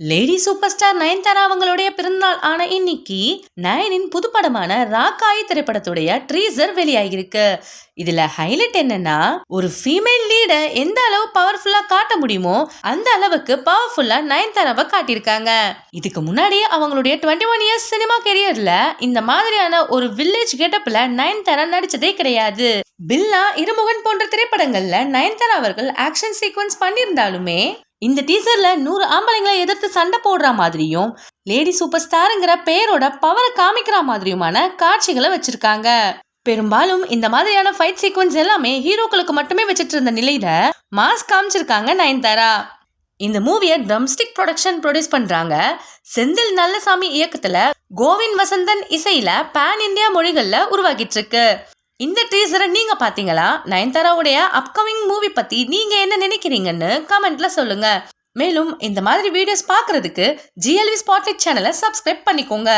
Lady super star Nayanthara அவங்களுடைய பிறந்தநாள் ஆன இன்னைக்கு நயனின் புதுப்படமான ராக்காயி திரைப்படத்துடைய ட்ரீசர் வெளியாகிருக்கு. இதுல ஹைலைட் என்னன்னா, ஒரு ஃபீமேல் லீட எந்த அளவு பவர்ஃபுல்லா காட்ட முடியுமோ அந்த அளவுக்கு பவர்ஃபுல்லா நயன்தாராவை காட்டியிருக்காங்க. இதுக்கு முன்னாடி அவங்களுடைய 21 இயர்ஸ் சினிமா கெரியர்ல இந்த மாதிரியான ஒரு வில்லேஜ் கெட்டப்ல நயன்தாரா நடிச்சதே கிடையாது. பில்லா, இருமுகன் போன்ற திரைப்படங்கள்ல நயன்தாரா அவர்கள் ஆக்ஷன் சீக்வன்ஸ் பண்ணியிருந்தாலுமே இந்த டீசர்ல 100 ஆம்பளைங்களை எதிர்த்து சண்டை போடுற மாதிரியும் லேடி சூப்பர் ஸ்டாருங்கிற பெயரோட பவரை காமிக்கிற மாதிரியுமான காட்சிகளை வச்சிருக்காங்க. பெரும்பாலும் இந்த மாதிரியான ஃபைட் சீக்வன்ஸ் எல்லாமே ஹீரோக்களுக்கு மட்டுமே வச்சிட்டு இருந்த நிலையில மாஸ் காமிச்சிருக்காங்க நயன்தாரா. இந்த மூவியை ட்ரம்ஸ்டிக் ப்ரொடக்ஷன் ப்ரொடியூஸ் பண்றாங்க. செந்தில் நல்லசாமி இயக்கத்துல கோவிந்த் வசந்தன் இசையில பேன் இந்தியா மொழிகள்ல உருவாகிட்டு இருக்கு. இந்த டீசரை நீங்க பாத்தீங்களா? நயன்தாராவுடைய அப்கமிங் மூவி பத்தி நீங்க என்ன நினைக்கிறீங்கன்னு கமெண்ட்ல சொல்லுங்க. மேலும் இந்த மாதிரி வீடியோஸ் பார்க்கிறதுக்கு GLV ஸ்பாட்லைட் சேனலை சப்ஸ்கிரைப் பண்ணிக்கோங்க.